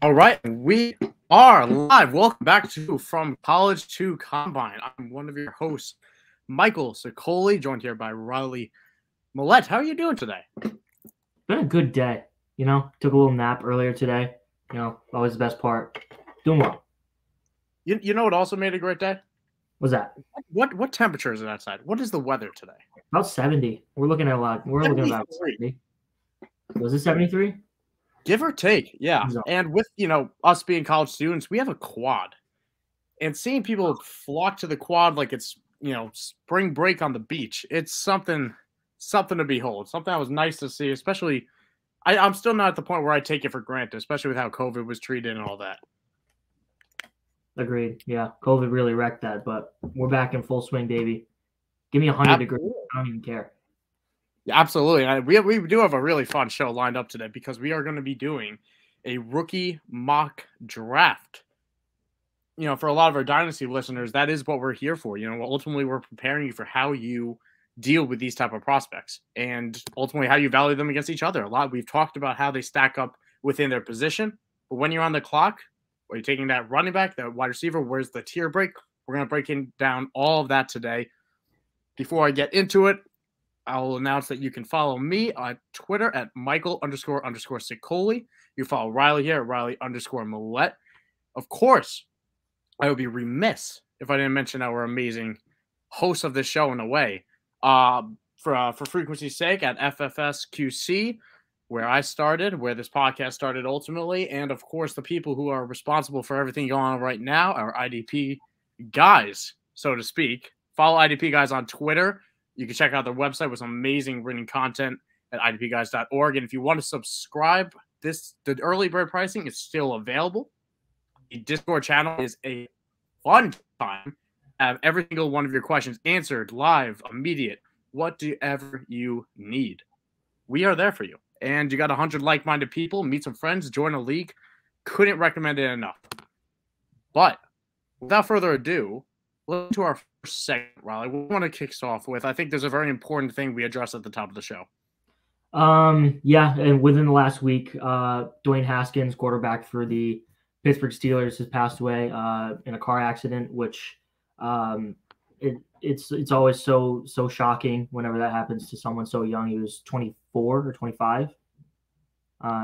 All right, we are live. Welcome back to From College to Combine. I'm one of your hosts, Michael Sicoli, joined here by Riley Millette. How are you doing today? Been a good day. Took a little nap earlier today. Always the best part. Doing well. You know what also made a great day? What's that? What temperature is it outside? What is the weather today? About 70. We're looking at a lot. We're looking at about 70. Was it 73? Give or take, yeah. And with, us being college students, we have a quad. And seeing people flock to the quad like it's, spring break on the beach, it's something to behold. Something that was nice to see, especially I'm still not at the point where I take it for granted, especially with how COVID was treated and all that. Agreed. Yeah, COVID really wrecked that, but we're back in full swing, baby. Give me 100 degrees. I don't even care. Yeah, absolutely. We do have a really fun show lined up today because we are going to be doing a rookie mock draft. For a lot of our Dynasty listeners, that is what we're here for. Ultimately, we're preparing you for how you deal with these type of prospects and ultimately how you value them against each other. We've talked about how they stack up within their position, but when you're on the clock, or you're taking that running back, that wide receiver, where's the tier break? We're going to break down all of that today. Before I get into it, I'll announce that you can follow me on Twitter at Michael__Sicoli. You follow Riley here at Riley_Millette. Of course, I would be remiss if I didn't mention our amazing host of this show in a way. For frequency's sake, at FFSQC, where I started, where this podcast started ultimately, and of course the people who are responsible for everything going on right now, our IDP guys, so to speak. Follow IDP guys on Twitter. You can check out their website with some amazing written content at idpguys.org. And if you want to subscribe, the early bird pricing is still available. The Discord channel is a fun time. Have every single one of your questions answered live, immediate, whatever you need. We are there for you. And you got 100 like-minded people, meet some friends, join a league. Couldn't recommend it enough. But without further ado, let's to our first segment, Riley. We want to kick us off with, I think there's a very important thing we addressed at the top of the show. Yeah, and within the last week, Dwayne Haskins, quarterback for the Pittsburgh Steelers, has passed away in a car accident, which it's always so shocking whenever that happens to someone so young. He was 24 or 25,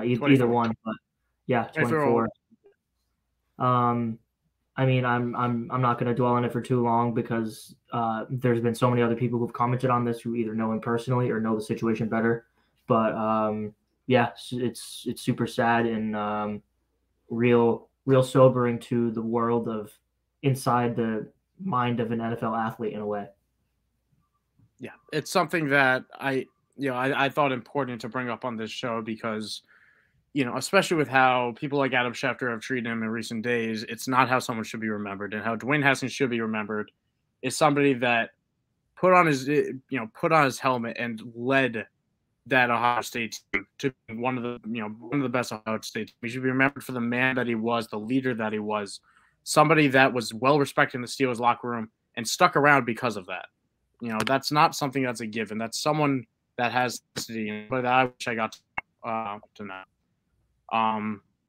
either one, but yeah, 24. I mean, I'm not going to dwell on it for too long because there's been so many other people who've commented on this who either know him personally or know the situation better. But yeah, it's super sad and real sobering to the world of inside the mind of an NFL athlete in a way. Yeah, it's something that I thought important to bring up on this show because, especially with how people like Adam Schefter have treated him in recent days, it's not how someone should be remembered. And how Dwayne Haskins should be remembered is somebody that put on his helmet and led that Ohio State team to one of the best Ohio State teams. He should be remembered for the man that he was, the leader that he was, somebody that was well respected in the Steelers locker room and stuck around because of that. That's not something that's a given. That's someone that has but I wish I got to know.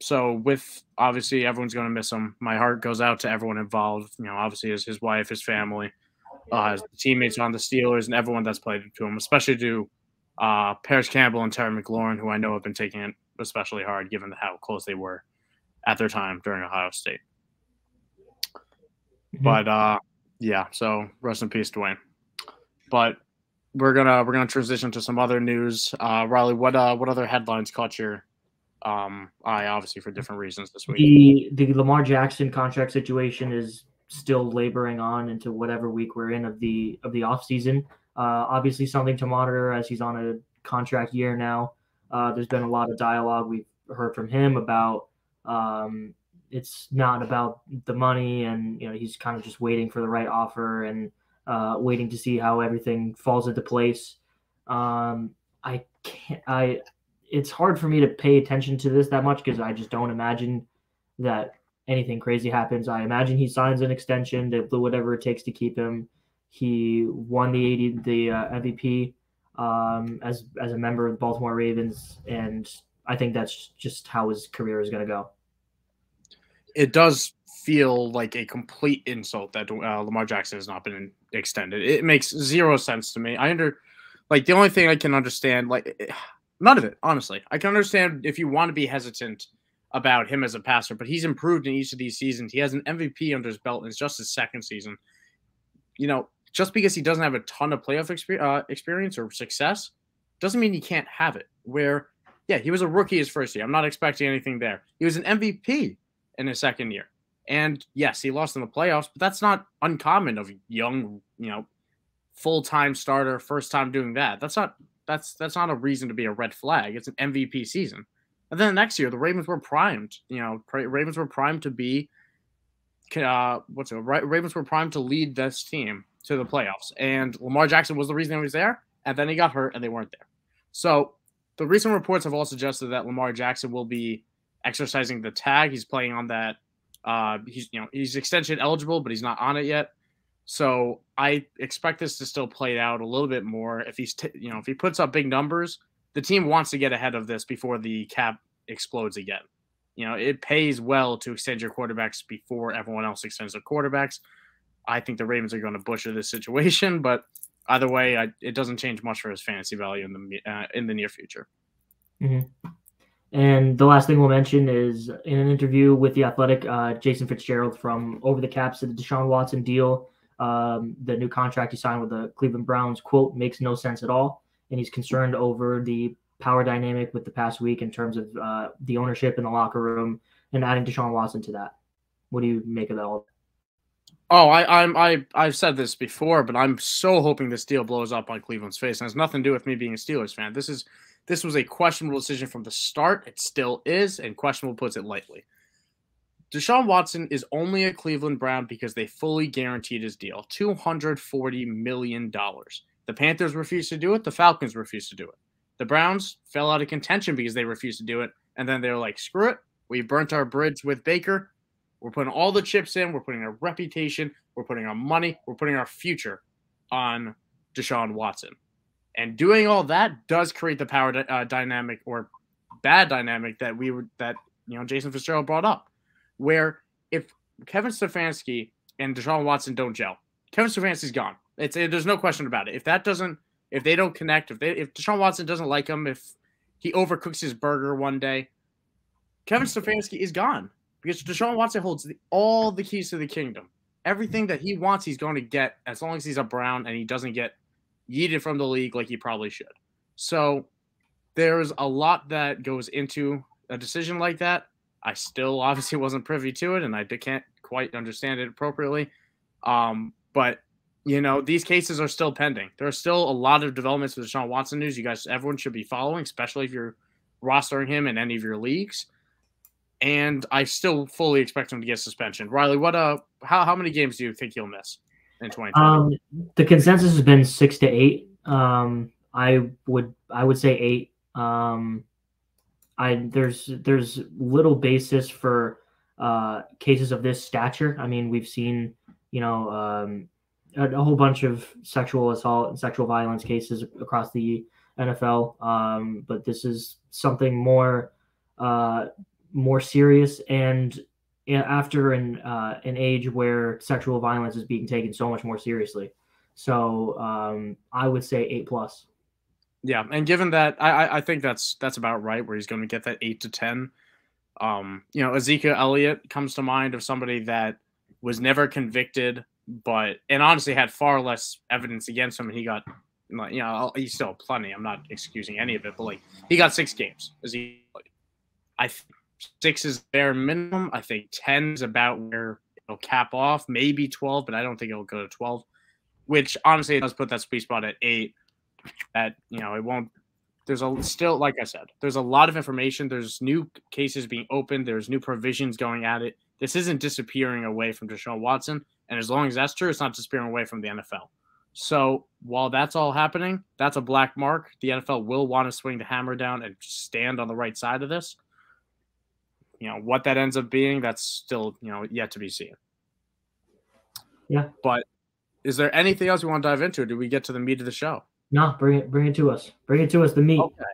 So with obviously everyone's going to miss him. My heart goes out to everyone involved. Obviously his wife, his family, his teammates on the Steelers, and everyone that's played to him, especially to Paris Campbell and Terry McLaurin, who I know have been taking it especially hard given how close they were at their time during Ohio State. Mm-hmm. But yeah, so rest in peace, Dwayne. But we're gonna transition to some other news. Riley, what other headlines caught your eye, obviously for different reasons this week? The Lamar Jackson contract situation is still laboring on into whatever week we're in of the off season. Obviously something to monitor as he's on a contract year now. There's been a lot of dialogue we've heard from him about it's not about the money, and he's kind of just waiting for the right offer and waiting to see how everything falls into place. It's hard for me to pay attention to this that much because I just don't imagine that anything crazy happens. I imagine he signs an extension to do whatever it takes to keep him. He won the MVP as a member of the Baltimore Ravens, and I think that's just how his career is going to go. it does feel like a complete insult that Lamar Jackson has not been extended. It makes zero sense to me. The only thing I can understand, none of it, honestly. I can understand if you want to be hesitant about him as a passer, but he's improved in each of these seasons. He has an MVP under his belt, and it's just his second season. Just because he doesn't have a ton of playoff experience or success doesn't mean he can't have it. He was a rookie his first year. I'm not expecting anything there. He was an MVP in his second year. And yes, he lost in the playoffs, but that's not uncommon of young, full-time starter, first time doing that. That's not a reason to be a red flag. It's an MVP season. And then the next year, the Ravens were primed. Ravens were primed to be Ravens were primed to lead this team to the playoffs. And Lamar Jackson was the reason he was there, and then he got hurt and they weren't there. So the recent reports have all suggested that Lamar Jackson will be exercising the tag. He's playing on that. He's extension eligible, but he's not on it yet. So I expect this to still play out a little bit more. If if he puts up big numbers, the team wants to get ahead of this before the cap explodes again. It pays well to extend your quarterbacks before everyone else extends their quarterbacks. I think the Ravens are going to butcher this situation, but either way, it doesn't change much for his fantasy value in the near future. Mm-hmm. And the last thing we'll mention is in an interview with The Athletic, Jason Fitzgerald from Over the Cap said the Deshaun Watson deal, the new contract he signed with the Cleveland Browns, quote, makes no sense at all. And he's concerned over the power dynamic with the past week in terms of the ownership in the locker room and adding Deshaun Watson to that. What do you make of that all? Oh, I've said this before, but I'm so hoping this deal blows up on Cleveland's face. And it has nothing to do with me being a Steelers fan. This was a questionable decision from the start. It still is, and questionable puts it lightly. Deshaun Watson is only a Cleveland Brown because they fully guaranteed his deal, $240 million. The Panthers refused to do it. The Falcons refused to do it. The Browns fell out of contention because they refused to do it. And then they were like, screw it. We burnt our bridge with Baker. We're putting all the chips in. We're putting our reputation. We're putting our money. We're putting our future on Deshaun Watson. And doing all that does create the power dynamic or bad dynamic that Jason Fitzgerald brought up, where if Kevin Stefanski and Deshaun Watson don't gel, Kevin Stefanski's gone. There's no question about it. If they don't connect, if Deshaun Watson doesn't like him, if he overcooks his burger one day, Kevin Stefanski is gone because Deshaun Watson holds all the keys to the kingdom. Everything that he wants, he's going to get as long as he's a Brown and he doesn't get yeeted from the league like he probably should. So there's a lot that goes into a decision like that. I still obviously wasn't privy to it, and I can't quite understand it appropriately. But these cases are still pending. There are still a lot of developments with Deshaun Watson news. Everyone should be following, especially if you're rostering him in any of your leagues. And I still fully expect him to get suspension. Riley, how many games do you think he'll miss in 2020? The consensus has been 6 to 8. I would say 8. There's little basis for cases of this stature. I mean, we've seen a whole bunch of sexual assault and sexual violence cases across the NFL, but this is something more serious and after an age where sexual violence is being taken so much more seriously. So I would say 8+. Yeah, and given that, I think that's about right, where he's going to get that 8 to 10. Ezekiel Elliott comes to mind of somebody that was never convicted, and honestly had far less evidence against him, and he got, he's still plenty. I'm not excusing any of it, but he got 6 games. I think 6 is bare minimum. I think 10 is about where it'll cap off, maybe 12, but I don't think it'll go to 12. Which honestly, it does put that sweet spot at 8. That it won't. Still, like I said, there's a lot of information. There's new cases being opened. There's new provisions going at it. This isn't disappearing away from Deshaun Watson, and as long as that's true, it's not disappearing away from the NFL. So while that's all happening, that's a black mark. The NFL will want to swing the hammer down and stand on the right side of this. What that ends up being, that's still yet to be seen. Yeah. But is there anything else we want to dive into? Or do we get to the meat of the show? No, bring it to us. Bring it to us, the meat. Okay.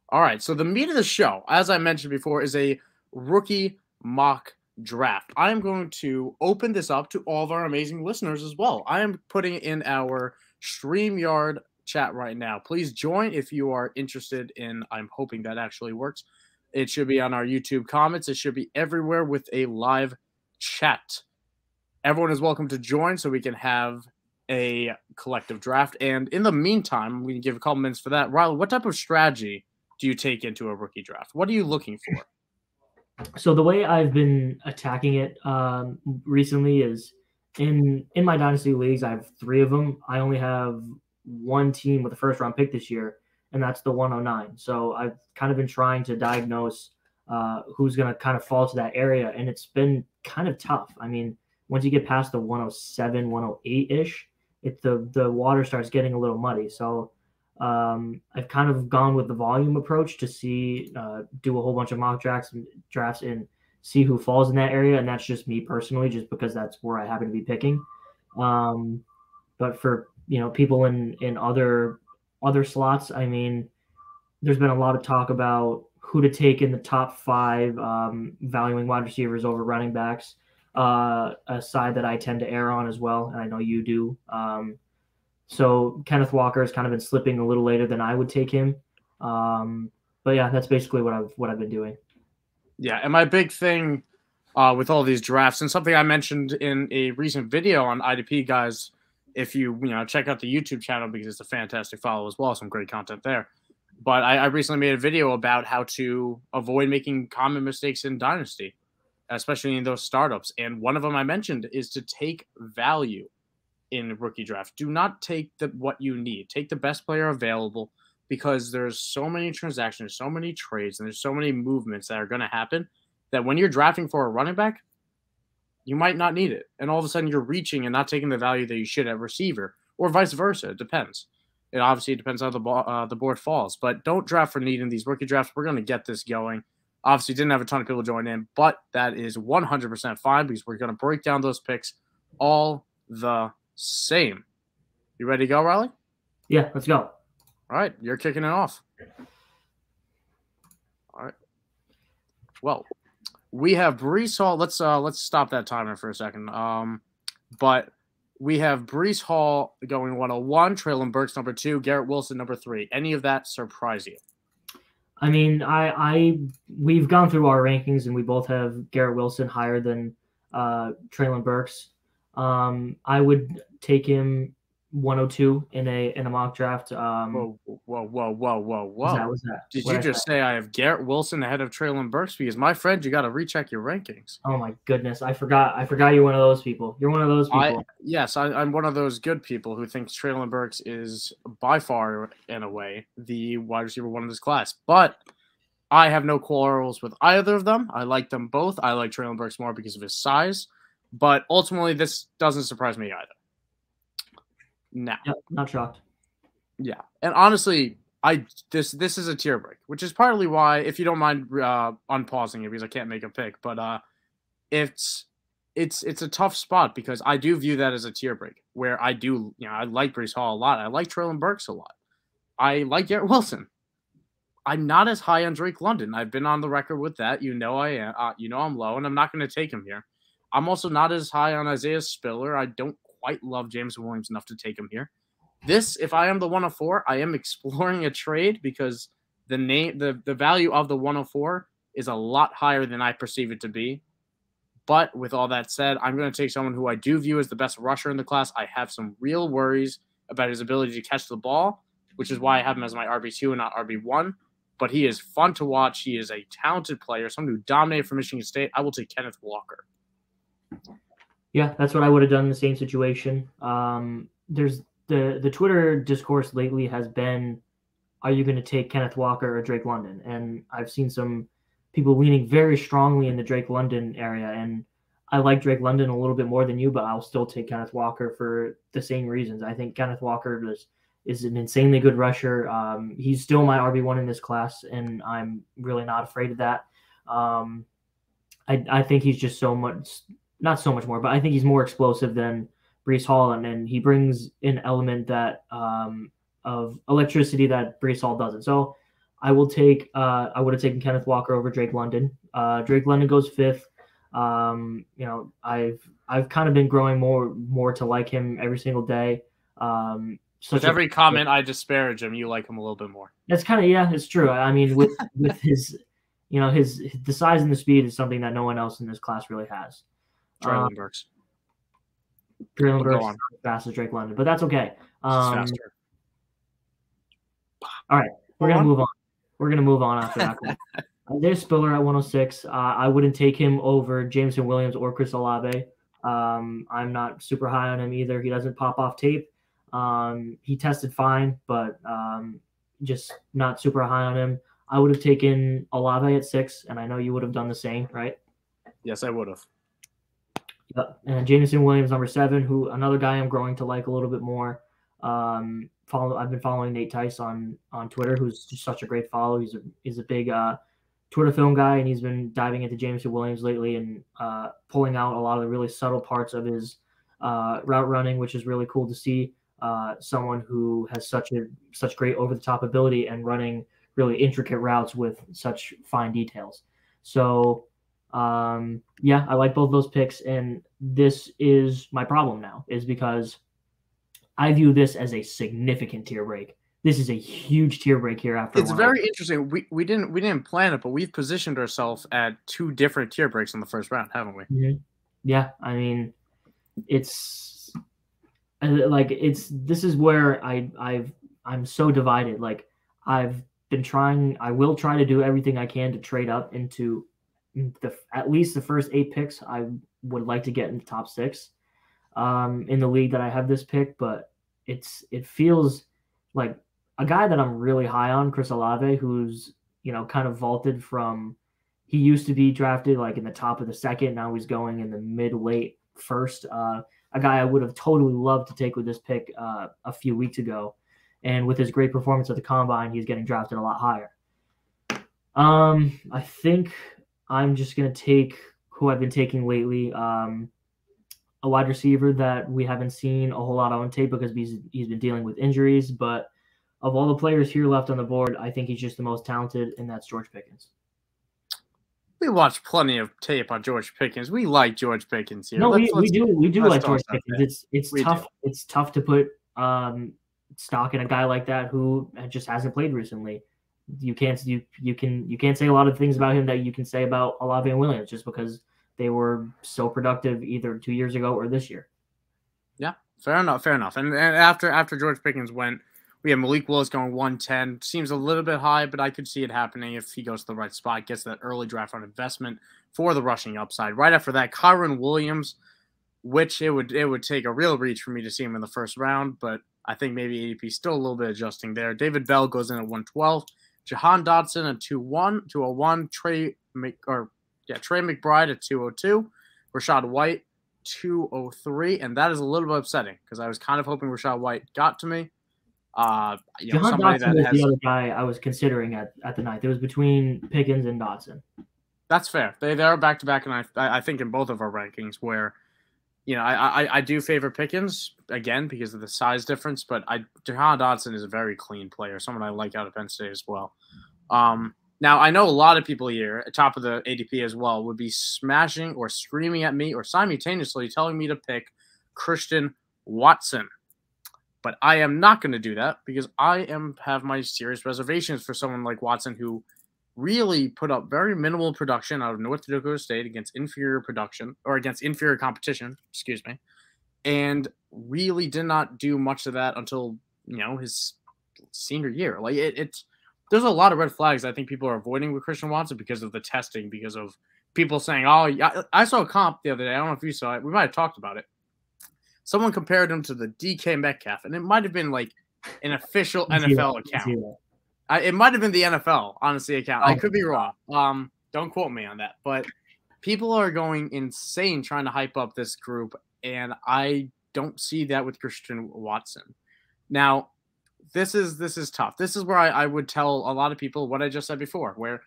All right. So the meat of the show, as I mentioned before, is a rookie mock draft. I am going to open this up to all of our amazing listeners as well. I am putting in our StreamYard chat right now. Please join if you are interested in, I'm hoping that actually works. It should be on our YouTube comments. It should be everywhere with a live chat. Everyone is welcome to join so we can have a collective draft. And in the meantime, we can give a couple minutes for that. Riley, what type of strategy do you take into a rookie draft? What are you looking for? So the way I've been attacking it recently is in my dynasty leagues. I have 3 of them. I only have one team with a first round pick this year, and that's the 109. So I've kind of been trying to diagnose who's going to kind of fall to that area, and it's been kind of tough. I mean, once you get past the 107, 108 ish, the water starts getting a little muddy. So I've kind of gone with the volume approach to see, do a whole bunch of mock drafts and see who falls in that area. And that's just me personally, just because that's where I happen to be picking. But for, people in other slots, I mean, there's been a lot of talk about who to take in the top 5, valuing wide receivers over running backs, a side that I tend to err on as well. And I know you do. So Kenneth Walker has kind of been slipping a little later than I would take him. But yeah, that's basically what I've been doing. Yeah, and my big thing with all these drafts, and something I mentioned in a recent video on IDP, guys, if you check out the YouTube channel because it's a fantastic follow as well, some great content there. But I recently made a video about how to avoid making common mistakes in Dynasty, especially in those startups. And one of them I mentioned is to take value in rookie draft. Do not take what you need. Take the best player available, because there's so many transactions, so many trades, and there's so many movements that are going to happen that when you're drafting for a running back, you might not need it. And all of a sudden you're reaching and not taking the value that you should at receiver, or vice versa. It depends. It obviously depends how the board falls. But don't draft for need in these rookie drafts. We're going to get this going. Obviously didn't have a ton of people join in, but that is 100% fine, because we're going to break down those picks all the same. You ready to go, Riley? Yeah, let's go. All right, you're kicking it off. All right. Well, we have Breece Hall. Let's stop that timer for a second. But we have Breece Hall going 101, Treylon Burks number 2, Garrett Wilson number 3. Any of that surprise you? I mean, we've gone through our rankings and we both have Garrett Wilson higher than Treylon Burks. I would take him 102 in a mock draft. Whoa. What's that? Did you just say I have Garrett Wilson ahead of Treylon Burks? Because, my friend, you got to recheck your rankings. Oh my goodness, I forgot you're one of those people. You're one of those people. Yes, I'm one of those good people who thinks Treylon Burks is by far, in a way, the wide receiver 1 of this class. But I have no quarrels with either of them. I like them both. I like Treylon Burks more because of his size. But ultimately, this doesn't surprise me either. Now, yep, not shocked. Yeah, and honestly, this is a tier break, which is partly why, if you don't mind unpausing it, because I can't make a pick, but it's a tough spot, because I do view that as a tier break, where I like Breece Hall a lot, I like Treylon Burks a lot, I like Garrett Wilson. I'm not as high on Drake London. I've been on the record with that. I am. I'm low, and I'm not going to take him here. I'm also not as high on Isaiah Spiller. I don't quite love James Williams enough to take him here. If I am the 104, I am exploring a trade, because the value of the 104 is a lot higher than I perceive it to be. But with all that said, I'm going to take someone who I do view as the best rusher in the class. I have some real worries about his ability to catch the ball, which is why I have him as my RB2 and not RB1. But he is fun to watch. He is a talented player, someone who dominated for Michigan State. I will take Kenneth Walker. Yeah, that's what I would have done in the same situation. There's the Twitter discourse lately has been, are you going to take Kenneth Walker or Drake London? And I've seen some people leaning very strongly in the Drake London area. And I like Drake London a little bit more than you, but I'll still take Kenneth Walker for the same reasons. I think Kenneth Walker is an insanely good rusher. He's still my RB1 in this class, and I'm really not afraid of that. I think he's just not so much more, but I think he's more explosive than Breece Hall, and he brings an element that of electricity that Breece Hall doesn't. So I would have taken Kenneth Walker over Drake London. Drake London goes 5th. I've kind of been growing more to like him every single day. With every comment I disparage him, you like him a little bit more. That's kind of it's true. I mean, with his the size and the speed is something that no one else in this class really has. Treylon Burks. Treylon Burks is not as fast as Drake London, but that's okay. Faster. All right, we're gonna move on. We're gonna move on after that. There's Spiller at 106. I wouldn't take him over Jameson Williams or Chris Olave. I'm not super high on him either. He doesn't pop off tape. He tested fine, but just not super high on him. I would have taken Olave at 6, and I know you would have done the same, right? Yes, I would have. Yep. And Jameson Williams, number 7, who another guy I'm growing to like a little bit more. I've been following Nate Tice on Twitter, who's just such a great follow. He's a big Twitter film guy, and he's been diving into Jameson Williams lately and pulling out a lot of the really subtle parts of his route running, which is really cool to see. Someone who has such great over the top ability and running really intricate routes with such fine details. So I like both those picks, and this is my problem now, is because I view this as a significant tier break. This is a huge tier break here. It's very interesting. We didn't plan it, but we've positioned ourselves at 2 different tier breaks in the first round, haven't we? Mm-hmm. Yeah, I mean, this is where I'm so divided. Like, I've been trying. I will try to do everything I can to trade up into at least the first 8 picks. I would like to get in the top 6 in the league that I have this pick, but it feels like a guy that I'm really high on, Chris Olave, who's kind of vaulted from. He used to be drafted like in the top of the 2nd. Now he's going in the mid-late 1st. A guy I would have totally loved to take with this pick a few weeks ago. And with his great performance at the Combine, he's getting drafted a lot higher. I think I'm just going to take who I've been taking lately, a wide receiver that we haven't seen a whole lot on tape because he's been dealing with injuries. But of all the players here left on the board, I think he's just the most talented, and that's George Pickens. We watched plenty of tape on George Pickens. We like George Pickens here. No, we do like George Pickens. It's tough. Do. It's tough to put stock in a guy like that who just hasn't played recently. You can't say a lot of things about him that you can say about Olave and Williams just because they were so productive either 2 years ago or this year. Yeah, fair enough. And after George Pickens went, we have Malik Willis going 110. Seems a little bit high, but I could see it happening if he goes to the right spot, gets that early draft round investment for the rushing upside. Right after that, Kyron Williams, which it would take a real reach for me to see him in the first round, but I think maybe ADP still a little bit adjusting there. David Bell goes in at 112. Jahan Dotson at 201. Trey McBride at 202. Rachaad White 203, and that is a little bit upsetting because I was kind of hoping Rachaad White got to me. Jahan Dotson was the other guy I was considering at the 9th. It was between Pickens and Dotson. That's fair. They are back to back, and I think in both of our rankings where, I do favor Pickens again because of the size difference, but Jahan Dotson is a very clean player, someone I like out of Penn State as well. Now I know a lot of people here at top of the ADP as well would be smashing or screaming at me or simultaneously telling me to pick Christian Watson. But I am not going to do that because I have my serious reservations for someone like Watson who really put up very minimal production out of North Dakota State against inferior competition, and really did not do much of that until his senior year. Like there's a lot of red flags I think people are avoiding with Christian Watson because of the testing, because of people saying, "Oh, yeah, I saw a comp the other day. I don't know if you saw it. We might have talked about it." Someone compared him to the DK Metcalf, and it might have been like an official NFL account. It might have been the NFL, honestly, account. I could be wrong. Don't quote me on that. But people are going insane trying to hype up this group, and I don't see that with Christian Watson. Now, this is tough. This is where I would tell a lot of people what I just said before, where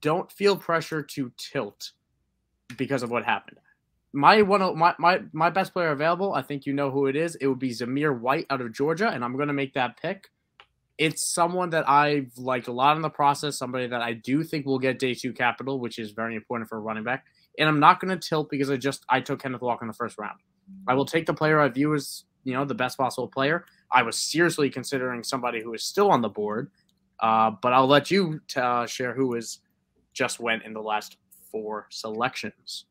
don't feel pressure to tilt because of what happened. My best player available, I think you know who it is. It would be Zamir White out of Georgia, and I'm going to make that pick. It's someone that I've liked a lot in the process, somebody that I do think will get day 2 capital, which is very important for a running back. And I'm not going to tilt because I took Kenneth Walker in the first round. I will take the player I view as, the best possible player. I was seriously considering somebody who is still on the board, but I'll let you share who is just went in the last 4 selections.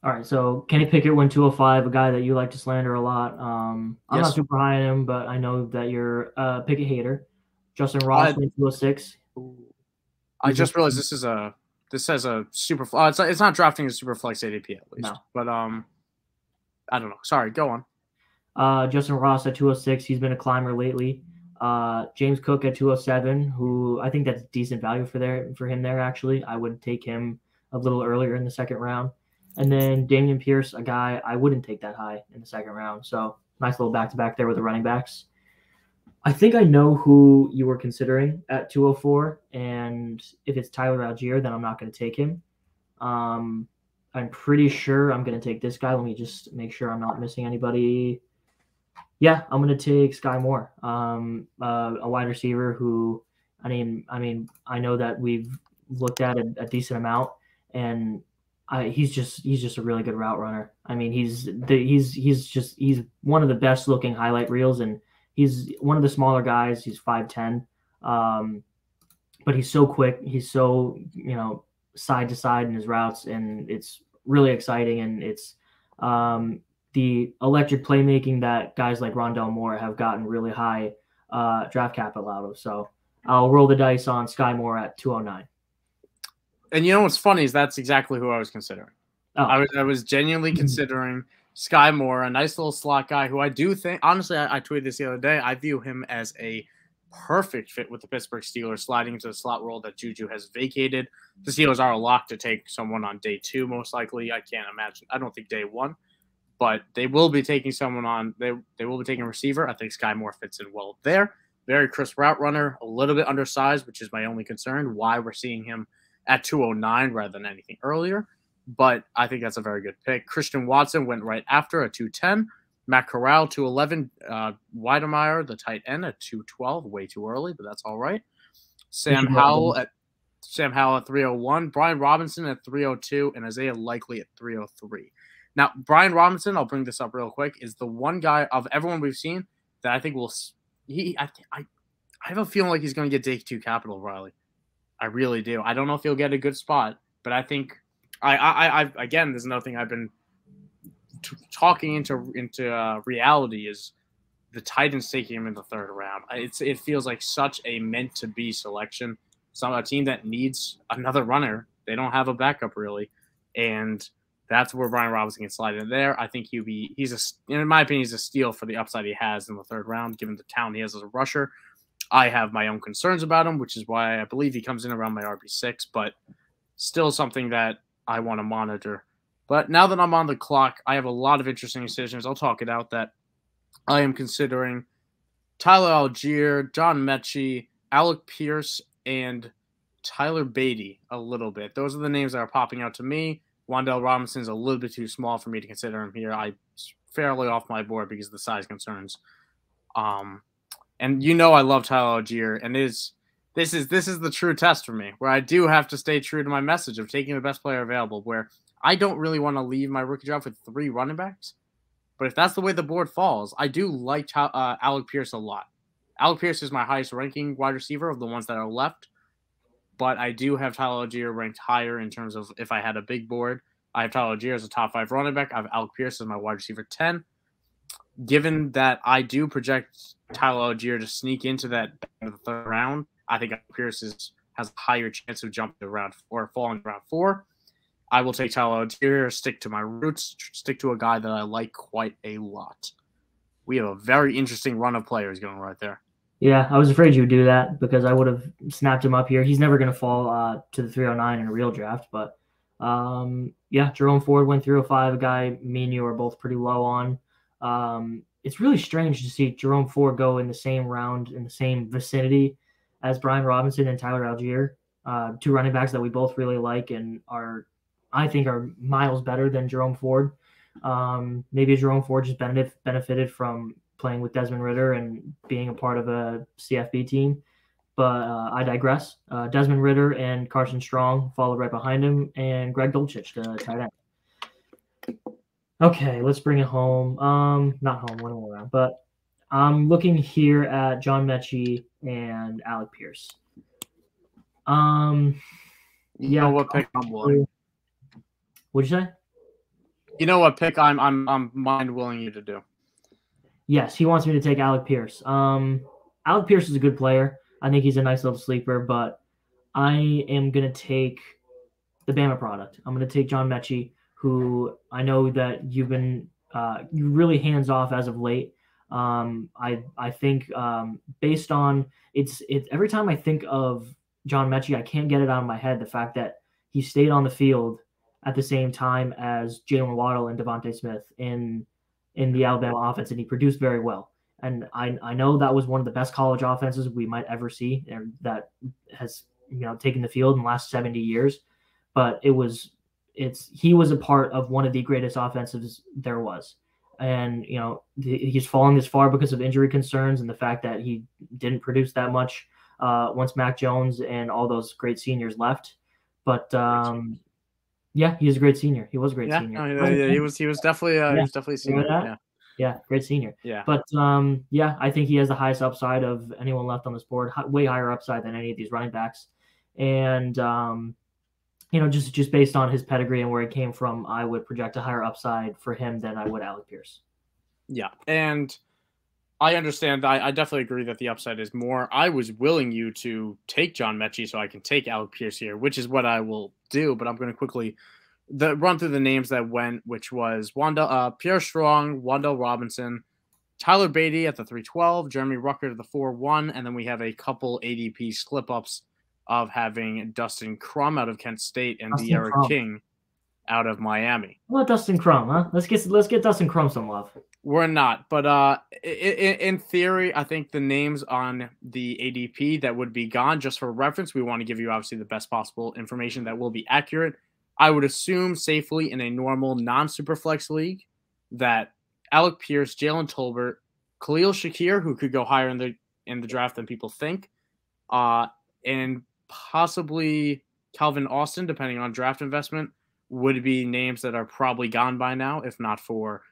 All right, so Kenny Pickett went 205, a guy that you like to slander a lot. I'm not super high on him, but I know that you're a Pickett hater. Justin Ross went 206. I just realized this says a super. It's not drafting a super flex ADP at least. No. But I don't know. Sorry, go on. Justin Ross at 206. He's been a climber lately. James Cook at 207, who I think that's decent value for him there. Actually, I would take him a little earlier in the second round. And then Damian Pierce, a guy I wouldn't take that high in the second round. So nice little back-to-back there with the running backs. I think I know who you were considering at 204, and if it's Tyler Algier, then I'm not going to take him. I'm pretty sure I'm going to take this guy. Let me just make sure I'm not missing anybody. Yeah, I'm going to take Sky Moore, a wide receiver who, I know that we've looked at a decent amount, and he's just a really good route runner. I mean, he's one of the best looking highlight reels, and he's one of the smaller guys. He's 5'10", but he's so quick. He's so side to side in his routes, and it's really exciting. And it's the electric playmaking that guys like Rondell Moore have gotten really high draft capital out of. So I'll roll the dice on Sky Moore at 209. And what's funny is that's exactly who I was considering. Oh. I was genuinely considering Sky Moore, a nice little slot guy who I do think, honestly, I tweeted this the other day, I view him as a perfect fit with the Pittsburgh Steelers, sliding into the slot role that Juju has vacated. The Steelers are a lock to take someone on day 2, most likely. I can't imagine. I don't think day 1, but they will be taking someone on. They will be taking a receiver. I think Sky Moore fits in well there. Very crisp route runner, a little bit undersized, which is my only concern, why we're seeing him at 209 rather than anything earlier. But I think that's a very good pick. Christian Watson went right after at 210. Matt Corral, 211. Weidemeyer, the tight end, at 212. Way too early, but that's all right. Sam Howell at 301. Brian Robinson at 302. And Isaiah Likely at 303. Now, Brian Robinson, I'll bring this up real quick, is the one guy of everyone we've seen that I think I have a feeling like he's going to get day 2 capital, Riley. I really do. I don't know if he'll get a good spot, but I think I again, there's another thing I've been talking into reality is the Titans taking him in the 3rd round. It feels like such a meant to be selection. A team that needs another runner. They don't have a backup really, and that's where Brian Robinson can slide in there. I think in my opinion, he's a steal for the upside he has in the 3rd round, given the talent he has as a rusher. I have my own concerns about him, which is why I believe he comes in around my RB6, but still something that I want to monitor. But now that I'm on the clock, I have a lot of interesting decisions. I'll talk it out that I am considering Tyler Algier, John Mechie, Alec Pierce, and Tyler Beatty a little bit. Those are the names that are popping out to me. Wan'Dale Robinson's a little bit too small for me to consider him here. I'm fairly off my board because of the size concerns. And I love Tyler Algier, and this is the true test for me, where I do have to stay true to my message of taking the best player available, where I don't really want to leave my rookie draft with 3 running backs. But if that's the way the board falls, I do like Alec Pierce a lot. Alec Pierce is my highest ranking wide receiver of the ones that are left, but I do have Tyler Algier ranked higher in terms of if I had a big board. I have Tyler Algier as a top 5 running back. I have Alec Pierce as my wide receiver 10. Given that I do project Tyler Algier to sneak into that 3rd round, I think Pierce has a higher chance of jumping to round 4 or falling to round 4. I will take Tyler Algier, stick to my roots, stick to a guy that I like quite a lot. We have a very interesting run of players going right there. Yeah, I was afraid you would do that because I would have snapped him up here. He's never going to fall to the 309 in a real draft, but Jerome Ford went 305, a guy me and you are both pretty low on. It's really strange to see Jerome Ford go in the same round, in the same vicinity as Brian Robinson and Tyler Algier, 2 running backs that we both really like and I think are miles better than Jerome Ford. Maybe Jerome Ford just benefited from playing with Desmond Ridder and being a part of a CFB team. But I digress. Desmond Ridder and Carson Strong followed right behind him, and Greg Dulcich, the tight end. Okay, let's bring it home. Not home, one more round, but I'm looking here at John Mechie and Alec Pierce. You know what pick I'm willing. What'd you say? You know what pick I'm mind willing you to do. Yes, he wants me to take Alec Pierce. Alec Pierce is a good player. I think he's a nice little sleeper, but I am going to take the Bama product. I'm going to take John Mechie, who I know that you've been really hands off as of late. I think based on it's every time I think of John Mechie, I can't get it out of my head. The fact that he stayed on the field at the same time as Jalen Waddle and Devontae Smith in the Alabama offense, and he produced very well. And I know that was one of the best college offenses we might ever see, and that has taken the field in the last 70 years. But he was a part of one of the greatest offenses there was. And he's fallen this far because of injury concerns and the fact that he didn't produce that much once Mac Jones and all those great seniors left. But yeah, he was a great senior. He was a great senior. He was definitely he was definitely a senior. Yeah, great senior. Yeah. But I think he has the highest upside of anyone left on this board, way higher upside than any of these running backs. And just based on his pedigree and where he came from, I would project a higher upside for him than I would Alec Pierce. Yeah, and I understand. I definitely agree that the upside is more. I was willing you to take John Mechie so I can take Alec Pierce here, which is what I will do. But I'm going to quickly run through the names that went, which was Pierre Strong, Wandell Robinson, Tyler Beatty at the 312, Jeremy Rucker at the 4-1, and then we have a couple ADP slip-ups of having Dustin Crum out of Kent State and De'Ara King out of Miami. Well, Dustin Crum, huh? Let's get Dustin Crum some love. We're not, but in theory, I think the names on the ADP that would be gone, just for reference, we want to give you obviously the best possible information that will be accurate. I would assume safely in a normal non-superflex league that Alec Pierce, Jalen Tolbert, Khalil Shakir, who could go higher in the draft than people think, and possibly Calvin Austin, depending on draft investment, would be names that are probably gone by now, if not for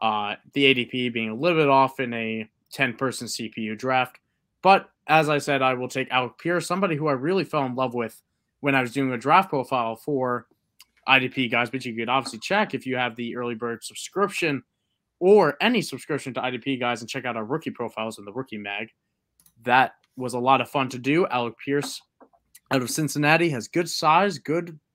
the ADP being a little bit off in a 10-person CPU draft. But as I said, I will take Alec Pierce, somebody who I really fell in love with when I was doing a draft profile for IDP guys, but you could obviously check if you have the early bird subscription or any subscription to IDP guys and check out our rookie profiles in the rookie mag. That was a lot of fun to do. Alec Pierce out of Cincinnati has good size,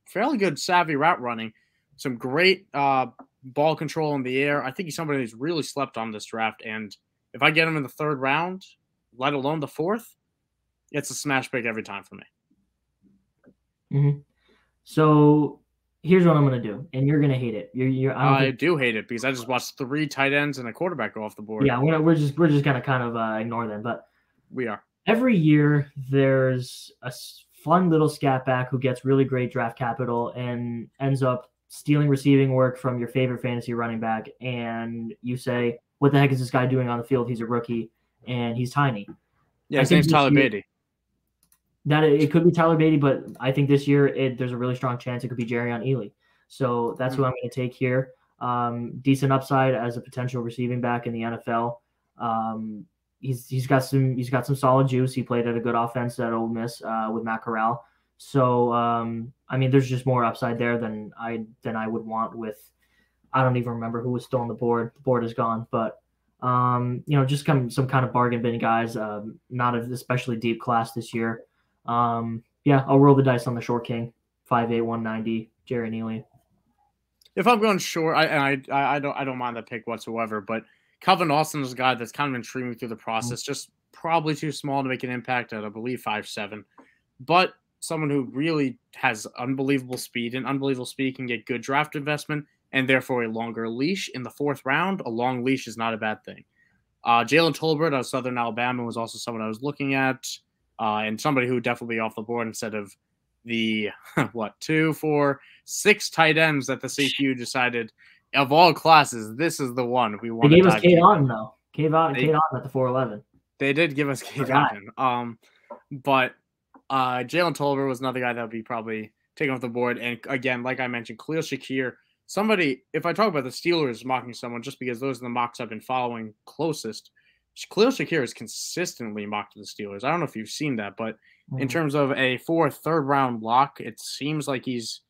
fairly good savvy route running, some great ball control in the air. I think he's somebody who's really slept on this draft. And if I get him in the 3rd round, let alone the 4th, it's a smash pick every time for me. Mm-hmm. So here's what I'm going to do, and you're going to hate it. I do hate it because I just watched 3 tight ends and a quarterback go off the board. Yeah, we're just going to kind of ignore them, but we are. Every year there's a fun little scat back who gets really great draft capital and ends up stealing receiving work from your favorite fantasy running back, and you say, "What the heck is this guy doing on the field? He's a rookie, and he's tiny." Yeah, his name's Tyler Beatty. That it could be Tyler Beatty, but I think this year there's a really strong chance it could be Jerrion Ely. So that's who I'm going to take here. Decent upside as a potential receiving back in the NFL. He's got some solid juice. He played at a good offense at Ole Miss with Matt Corral. So there's just more upside there than I would want with. I don't even remember who was still on the board. The board is gone, but just some kind of bargain bin guys. Not an especially deep class this year. I'll roll the dice on the short king, 5'8", 190, Jerrion Ely. If I'm going short, I don't mind that pick whatsoever. But Calvin Austin is a guy that's kind of intrigued me through the process. Just probably too small to make an impact at, I believe, 5'7", but someone who really has unbelievable speed, and unbelievable speed can get good draft investment and therefore a longer leash in the 4th round. A long leash is not a bad thing. Jalen Tolbert out of Southern Alabama was also someone I was looking at. And somebody who would definitely be off the board instead of the 2, 4, 6 tight ends that the CPU decided of all classes, this is the one we want. They gave us Kate Otten though. Cave out at the 411. They did give us Cave Allen. But Jalen Tolliver was another guy that would be probably taken off the board. And again, like I mentioned, Khalil Shakir, somebody, if I talk about the Steelers mocking someone, just because those are the mocks I've been following closest, Khalil Shakir is consistently mocked to the Steelers. I don't know if you've seen that, but in terms of a third-round lock, it seems like he's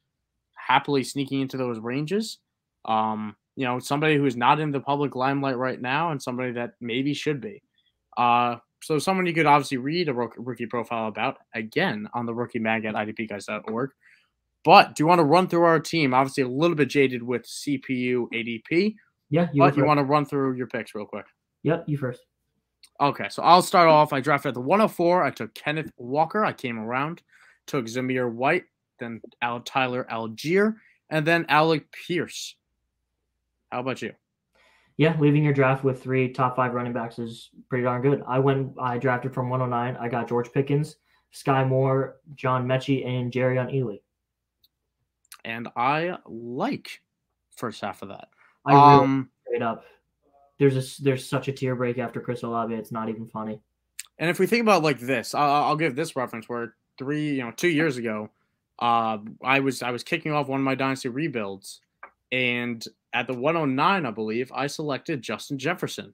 happily sneaking into those ranges. Somebody who is not in the public limelight right now and somebody that maybe should be. So someone you could obviously read a rookie profile about, again, on the rookie mag at idpguys.org. But do you want to run through our team? Obviously a little bit jaded with CPU ADP. Yeah. You want to run through your picks real quick? Yep, you first. Okay, so I'll start off. I drafted at the 104. I took Kenneth Walker. I came around. Took Zamir White, then Tyler Algier, and then Alec Pierce. How about you? Yeah, leaving your draft with 3 top 5 running backs is pretty darn good. I drafted from 109. I got George Pickens, Sky Moore, John Mechie, and Jerrion Ely. And I like first half of that. I really straight up. There's such a tear break after Chris Olave. It's not even funny. And if we think about like this, I'll give this reference where 2 years ago, I was kicking off one of my dynasty rebuilds, and at the 109, I believe, I selected Justin Jefferson.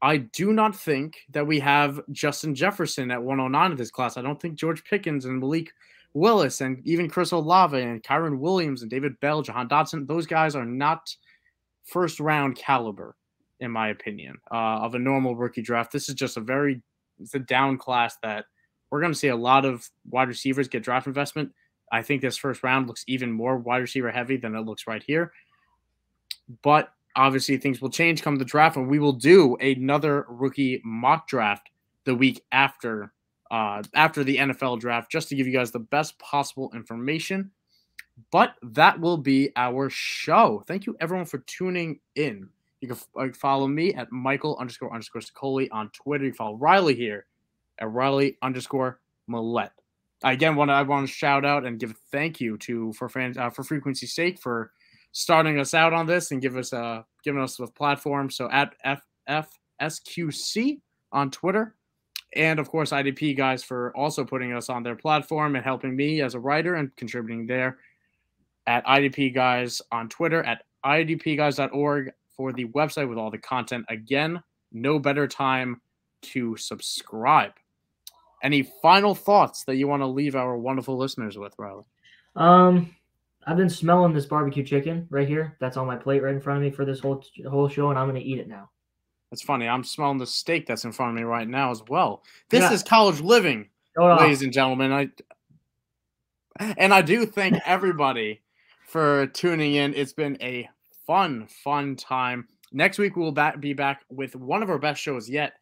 I do not think that we have Justin Jefferson at 109 of this class. I don't think George Pickens and Malik Willis and even Chris Olave and Kyron Williams and David Bell, Jahan Dotson, those guys are not first-round caliber, in my opinion, of a normal rookie draft. This is just it's a down class that we're going to see a lot of wide receivers get draft investment. I think this first round looks even more wide receiver heavy than it looks right here. But obviously things will change come the draft, and we will do another rookie mock draft the week after the NFL draft, just to give you guys the best possible information. But that will be our show. Thank you everyone for tuning in. You can follow me at Michael__Sicoli on Twitter. You follow Riley here at Riley_Millette. Again, I want to shout out and give a thank you for Frequency's sake for starting us out on this and giving us a platform. So at FFSQC on Twitter, and of course IDP guys for also putting us on their platform and helping me as a writer and contributing there. At IDP guys on Twitter, at idpguys.org for the website with all the content. Again, no better time to subscribe. Any final thoughts that you want to leave our wonderful listeners with, Riley? I've been smelling this barbecue chicken right here. That's on my plate right in front of me for this whole show, and I'm going to eat it now. That's funny. I'm smelling the steak that's in front of me right now as well. This is college living, ladies and gentlemen. I do thank everybody for tuning in. It's been a fun time. Next week, we will be back with one of our best shows yet,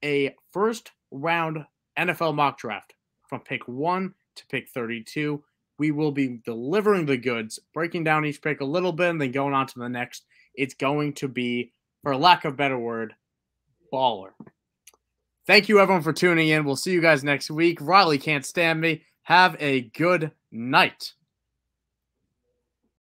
a first-round NFL mock draft from pick 1 to pick 32. We will be delivering the goods, breaking down each pick a little bit, and then going on to the next. It's going to be, for lack of a better word, baller. Thank you, everyone, for tuning in. We'll see you guys next week. Riley can't stand me. Have a good night.